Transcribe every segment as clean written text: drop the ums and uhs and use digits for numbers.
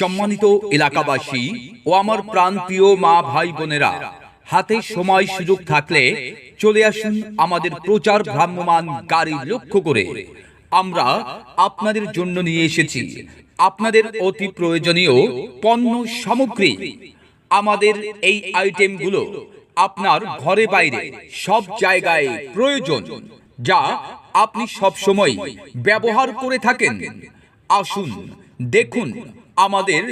সম্মানিত এলাকাবাসী ও আমার প্রাণপ্রিয় মা ভাই বোনেরা, হাতে সময় সুযোগ থাকলে চলে আসুন আমাদের প্রচার ভ্রাম্যমাণ গাড়ি লক্ষ্য করে। আমরা আপনাদের জন্য নিয়ে এসেছি আপনাদের অতি প্রয়োজনীয় পণ্য সামগ্রী। আমাদের এই আইটেমগুলো আপনার ঘরে বাইরে সব জায়গায় প্রয়োজন, যা আপনি সব সময় ব্যবহার করে থাকেন। আসুন দেখুন আমাদের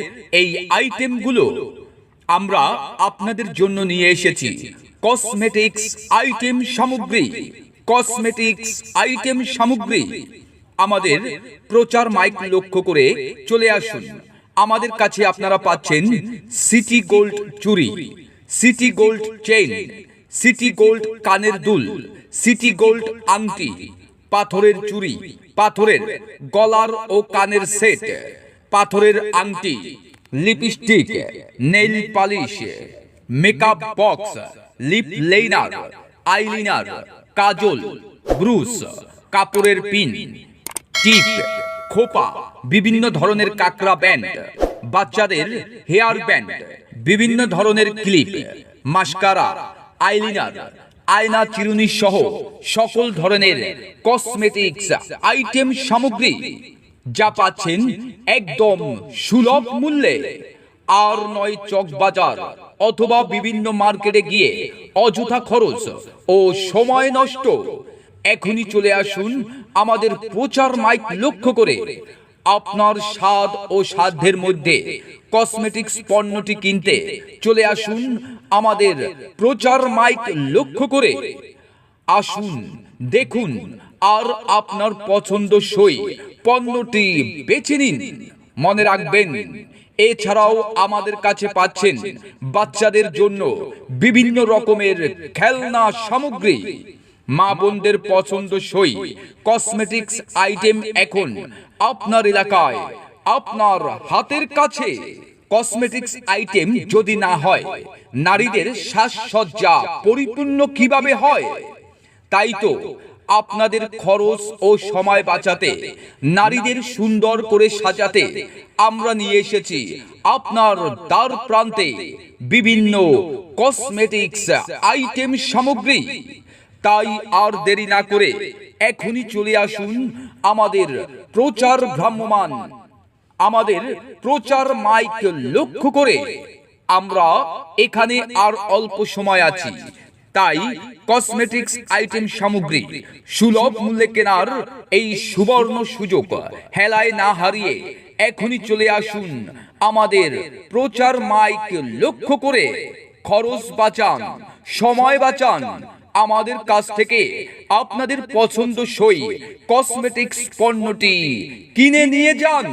এই আইটেমগুলো। আমরা আপনাদের জন্য নিয়ে এসেছি কসমেটিক্স আইটেম সামগ্রী। কসমেটিক্স আইটেম সামগ্রী আমাদের প্রচার মাইক লক্ষ্য করে চলে আসুন। আমাদের কাছে আপনারা পাচ্ছেন সিটি গোল্ড চুড়ি, city gold chain, city gold কানের দুল, সিটি গোল্ড আংটি, পাথরের চুড়ি, পাথরের গলার ও কানের সেট, পাথরের আংটি, lipstick, nail polish, makeup box, lip liner, eyeliner, কাজল, ব্রুশ, কাপড়ের পিন, টিপ, খোপা, বিভিন্ন ধরনের কাকড়া ব্যান্ড, বাচ্চাদের হেয়ার ব্যান্ড, বিভিন্ন ধরনের ক্লিপ, মাস্কারা, আইলাইনার, আয়না চিরুনি সহ সকল ধরনের কসমেটিক্স আইটেম সামগ্রী যা পাচ্ছেন একদম সুলভ মূল্যে। আর নয় চকবাজার অথবা বিভিন্ন মার্কেটে গিয়ে অযথা খরচ ও সময় নষ্ট। এখনই চলে আসুন আমাদের প্রচার মাইক লক্ষ্য করে। আপনার স্বাদ ও সাধ্যের মধ্যে কসমেটিক্স পণ্যটি কিনতে চলে আসুন আমাদের প্রচার মাইক লক্ষ্য করে। আসুন দেখুন আর আপনার পছন্দসই পণ্যটি বেছে নিন। মনে রাখবেন, এছাড়াও আমাদের কাছে পাচ্ছেন বাচ্চাদের জন্য বিভিন্ন রকমের খেলনা সামগ্রী। মা বোনদের পছন্দসই কসমেটিক্স আইটেম এখন আপনার এলাকায়, আপনার হাতের কাছে। কসমেটিক্স আইটেম যদি না হয়, নারীদের সাজসজ্জা পরিপূর্ণ কিভাবে হয়? তাই তো আপনাদের খরচ ও সময় বাঁচাতে, নারীদের সুন্দর করে সাজাতে আমরা নিয়ে এসেছি আপনার দ্বার প্রান্তে বিভিন্ন কসমেটিক্স আইটেম সামগ্রী। তাই আর দেরি না করে এখনই চলে আসুন আমাদের প্রচার ভ্রাম্যমাণ, আমাদের প্রচার মাইক লক্ষ্য করে। আমরা এখানে আর অল্প সময় আছি, তাই কসমেটিক্স আইটেম সামগ্রী সুলভ মূল্যে কেনার এই সুবর্ণ সুযোগ হেলায় না হারিয়ে এখনই চলে আসুন আমাদের প্রচার মাইক লক্ষ্য করে। খরচ বাঁচান, সময় বাঁচান, আমাদের কাছ থেকে আপনাদের পছন্দসই কসমেটিক্স পণ্যটি কিনে নিয়ে যান।